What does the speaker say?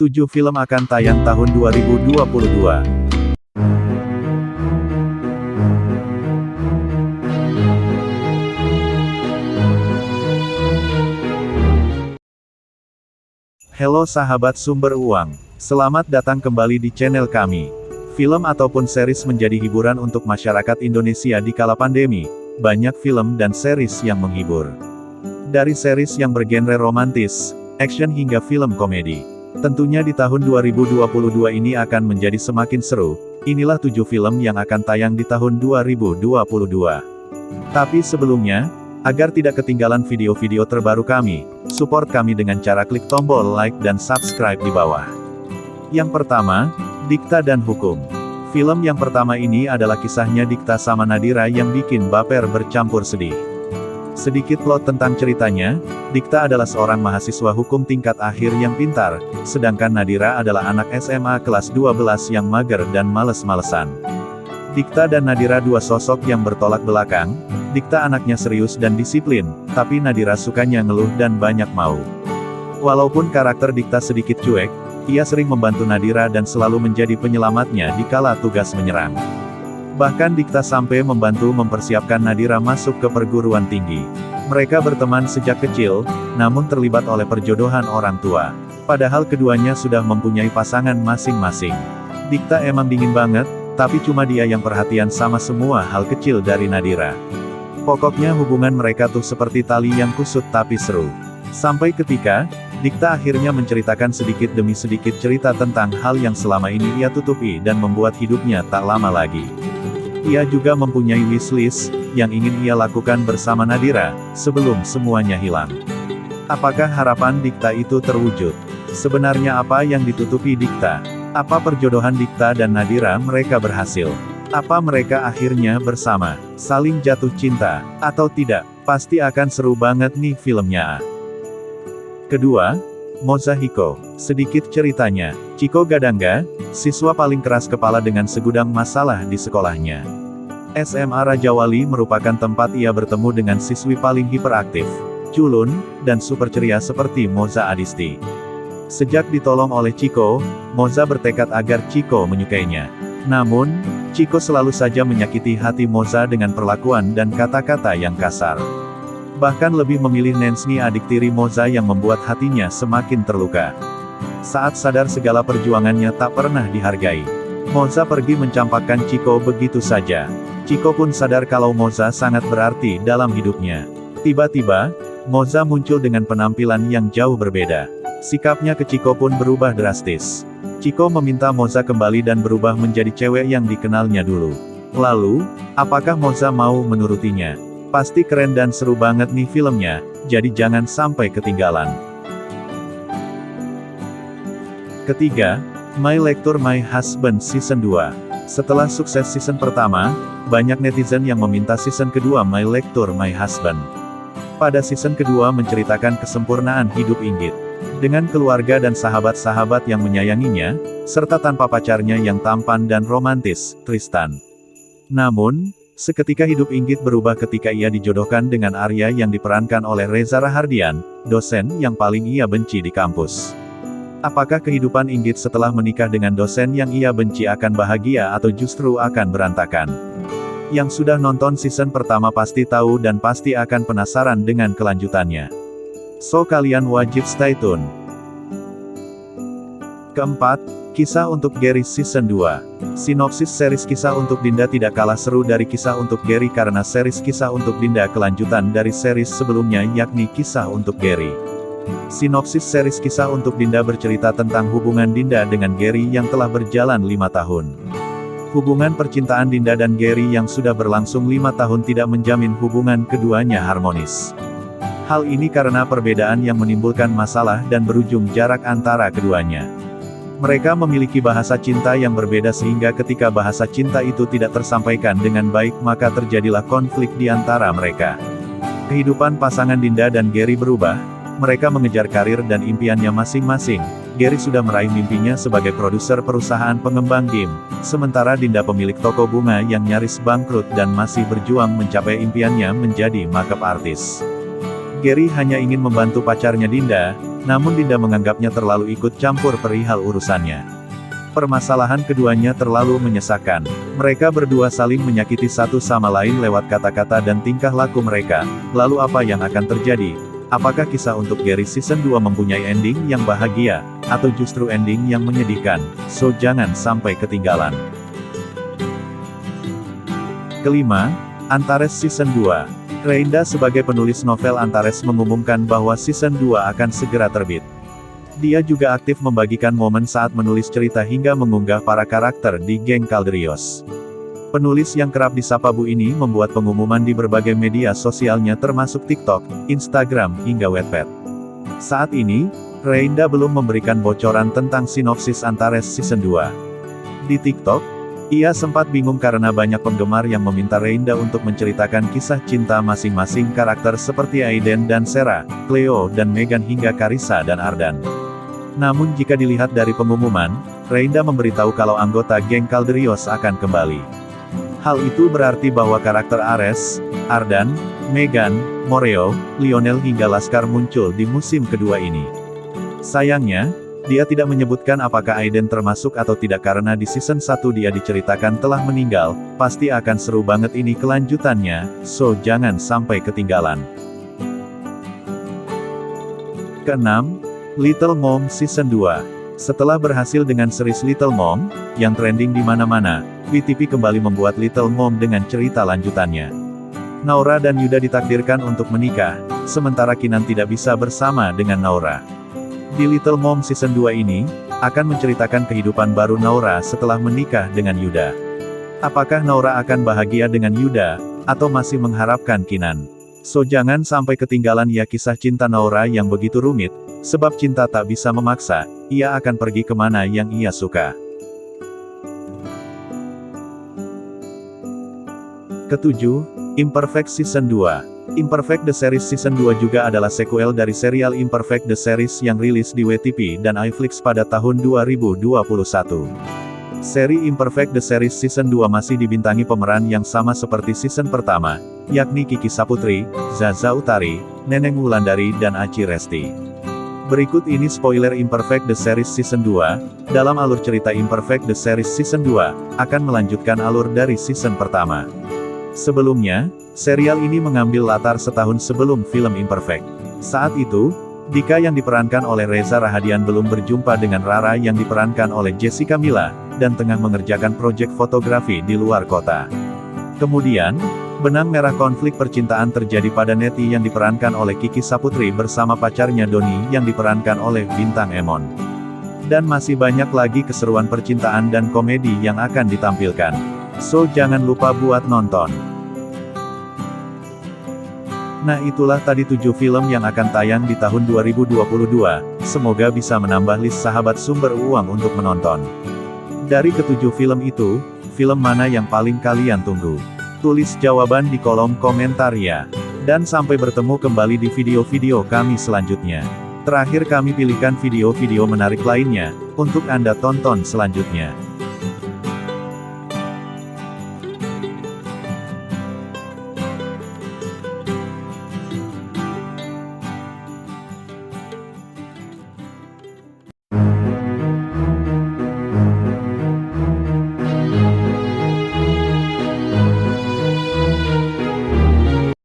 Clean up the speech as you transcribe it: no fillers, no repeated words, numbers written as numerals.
7 film akan tayang tahun 2022. Halo sahabat sumber uang, selamat datang kembali di channel kami. Film ataupun series menjadi hiburan untuk masyarakat Indonesia di kala pandemi. Banyak film dan series yang menghibur. Dari series yang bergenre romantis, action hingga film komedi. Tentunya di tahun 2022 ini akan menjadi semakin seru. Inilah 7 film yang akan tayang di tahun 2022. Tapi sebelumnya, agar tidak ketinggalan video-video terbaru kami, support kami dengan cara klik tombol like dan subscribe di bawah. Yang pertama, Dikta dan Hukum. Film yang pertama ini adalah kisahnya Dikta sama Nadira yang bikin baper bercampur sedih. Sedikit plot tentang ceritanya, Dikta adalah seorang mahasiswa hukum tingkat akhir yang pintar, sedangkan Nadira adalah anak SMA kelas 12 yang mager dan males-malesan. Dikta dan Nadira dua sosok yang bertolak belakang. Dikta anaknya serius dan disiplin, tapi Nadira sukanya ngeluh dan banyak mau. Walaupun karakter Dikta sedikit cuek, ia sering membantu Nadira dan selalu menjadi penyelamatnya di kala tugas menyerang. Bahkan Dikta sampai membantu mempersiapkan Nadira masuk ke perguruan tinggi. Mereka berteman sejak kecil, namun terlibat oleh perjodohan orang tua. Padahal keduanya sudah mempunyai pasangan masing-masing. Dikta emang dingin banget, tapi cuma dia yang perhatian sama semua hal kecil dari Nadira. Pokoknya hubungan mereka tuh seperti tali yang kusut tapi seru. Sampai ketika, Dikta akhirnya menceritakan sedikit demi sedikit cerita tentang hal yang selama ini ia tutupi dan membuat hidupnya tak lama lagi. Ia juga mempunyai wishlist, yang ingin ia lakukan bersama Nadira, sebelum semuanya hilang. Apakah harapan Dikta itu terwujud? Sebenarnya apa yang ditutupi Dikta? Apa perjodohan Dikta dan Nadira mereka berhasil? Apa mereka akhirnya bersama, saling jatuh cinta, atau tidak? Pasti akan seru banget nih filmnya. Kedua, Mozaiko. Sedikit ceritanya, Chiko Gadangga, siswa paling keras kepala dengan segudang masalah di sekolahnya. SMA Raja Wali merupakan tempat ia bertemu dengan siswi paling hiperaktif, culun, dan super ceria seperti Moza Adisti. Sejak ditolong oleh Chiko, Moza bertekad agar Chiko menyukainya. Namun, Chiko selalu saja menyakiti hati Moza dengan perlakuan dan kata-kata yang kasar. Bahkan lebih memilih Nensny adik tiri Moza yang membuat hatinya semakin terluka. Saat sadar segala perjuangannya tak pernah dihargai, Moza pergi mencampakkan Chiko begitu saja. Chiko pun sadar kalau Moza sangat berarti dalam hidupnya. Tiba-tiba, Moza muncul dengan penampilan yang jauh berbeda. Sikapnya ke Chiko pun berubah drastis. Chiko meminta Moza kembali dan berubah menjadi cewek yang dikenalnya dulu. Lalu, apakah Moza mau menurutinya? Pasti keren dan seru banget nih filmnya, jadi jangan sampai ketinggalan. Ketiga, My Lecture My Husband Season 2. Setelah sukses season pertama, banyak netizen yang meminta season kedua My Lecture My Husband. Pada season kedua menceritakan kesempurnaan hidup Inggit. Dengan keluarga dan sahabat-sahabat yang menyayanginya, serta tanpa pacarnya yang tampan dan romantis, Tristan. Namun, seketika hidup Inggit berubah ketika ia dijodohkan dengan Arya yang diperankan oleh Reza Rahardian, dosen yang paling ia benci di kampus. Apakah kehidupan Inggit setelah menikah dengan dosen yang ia benci akan bahagia atau justru akan berantakan? Yang sudah nonton season pertama pasti tahu dan pasti akan penasaran dengan kelanjutannya. So kalian wajib stay tune. Keempat, Kisah untuk Gary Season 2. Sinopsis series Kisah untuk Dinda tidak kalah seru dari Kisah untuk Gary karena series Kisah untuk Dinda kelanjutan dari series sebelumnya yakni Kisah untuk Gary. Sinopsis series Kisah untuk Dinda bercerita tentang hubungan Dinda dengan Gary yang telah berjalan 5 tahun. Hubungan percintaan Dinda dan Gary yang sudah berlangsung 5 tahun tidak menjamin hubungan keduanya harmonis. Hal ini karena perbedaan yang menimbulkan masalah dan berujung jarak antara keduanya. Mereka memiliki bahasa cinta yang berbeda sehingga ketika bahasa cinta itu tidak tersampaikan dengan baik maka terjadilah konflik di antara mereka. Kehidupan pasangan Dinda dan Gary berubah, mereka mengejar karir dan impiannya masing-masing. Gary sudah meraih mimpinya sebagai produser perusahaan pengembang game, sementara Dinda pemilik toko bunga yang nyaris bangkrut dan masih berjuang mencapai impiannya menjadi makeup artist. Gary hanya ingin membantu pacarnya Dinda, namun Dinda menganggapnya terlalu ikut campur perihal urusannya. Permasalahan keduanya terlalu menyesakan. Mereka berdua saling menyakiti satu sama lain lewat kata-kata dan tingkah laku mereka. Lalu apa yang akan terjadi? Apakah kisah untuk Gary season 2 mempunyai ending yang bahagia, atau justru ending yang menyedihkan? So jangan sampai ketinggalan. Kelima, Antares season 2. Reinda sebagai penulis novel Antares mengumumkan bahwa season 2 akan segera terbit. Dia juga aktif membagikan momen saat menulis cerita hingga mengunggah para karakter di geng Calderios. Penulis yang kerap disapa Bu ini membuat pengumuman di berbagai media sosialnya termasuk TikTok, Instagram, hingga Wattpad. Saat ini, Reinda belum memberikan bocoran tentang sinopsis Antares season 2. Di TikTok, ia sempat bingung karena banyak penggemar yang meminta Reinda untuk menceritakan kisah cinta masing-masing karakter seperti Aiden dan Sarah, Cleo dan Megan hingga Carissa dan Ardan. Namun jika dilihat dari pengumuman, Reinda memberitahu kalau anggota geng Calderios akan kembali. Hal itu berarti bahwa karakter Ares, Ardan, Megan, Moreo, Lionel hingga Laskar muncul di musim kedua ini. Sayangnya, dia tidak menyebutkan apakah Aiden termasuk atau tidak karena di season 1 dia diceritakan telah meninggal. Pasti akan seru banget ini kelanjutannya, so jangan sampai ketinggalan. Keenam, Little Mom season 2. Setelah berhasil dengan series Little Mom, yang trending di mana-mana, WeTV kembali membuat Little Mom dengan cerita lanjutannya. Naura dan Yuda ditakdirkan untuk menikah, sementara Kinan tidak bisa bersama dengan Naura. Di Little Mom season 2 ini, akan menceritakan kehidupan baru Naura setelah menikah dengan Yuda. Apakah Naura akan bahagia dengan Yuda, atau masih mengharapkan Kinan? So jangan sampai ketinggalan ya kisah cinta Naura yang begitu rumit, sebab cinta tak bisa memaksa, ia akan pergi kemana yang ia suka. Ketujuh, Imperfect season 2. Imperfect The Series Season 2 juga adalah sequel dari serial Imperfect The Series yang rilis di WeTV dan iFlix pada tahun 2021. Seri Imperfect The Series Season 2 masih dibintangi pemeran yang sama seperti season pertama, yakni Kiki Saputri, Zaza Utari, Neneng Wulandari dan Aci Resti. Berikut ini spoiler Imperfect The Series Season 2, dalam alur cerita Imperfect The Series Season 2, akan melanjutkan alur dari season pertama. Sebelumnya, serial ini mengambil latar setahun sebelum film Imperfect. Saat itu, Dika yang diperankan oleh Reza Rahadian belum berjumpa dengan Rara yang diperankan oleh Jessica Mila, dan tengah mengerjakan proyek fotografi di luar kota. Kemudian, benang merah konflik percintaan terjadi pada Neti yang diperankan oleh Kiki Saputri bersama pacarnya Doni yang diperankan oleh Bintang Emon. Dan masih banyak lagi keseruan percintaan dan komedi yang akan ditampilkan. So jangan lupa buat nonton. Nah itulah tadi 7 film yang akan tayang di tahun 2022, semoga bisa menambah list sahabat sumber uang untuk menonton. Dari ke-7 film itu, film mana yang paling kalian tunggu? Tulis jawaban di kolom komentar ya. Dan sampai bertemu kembali di video-video kami selanjutnya. Terakhir kami pilihkan video-video menarik lainnya, untuk Anda tonton selanjutnya.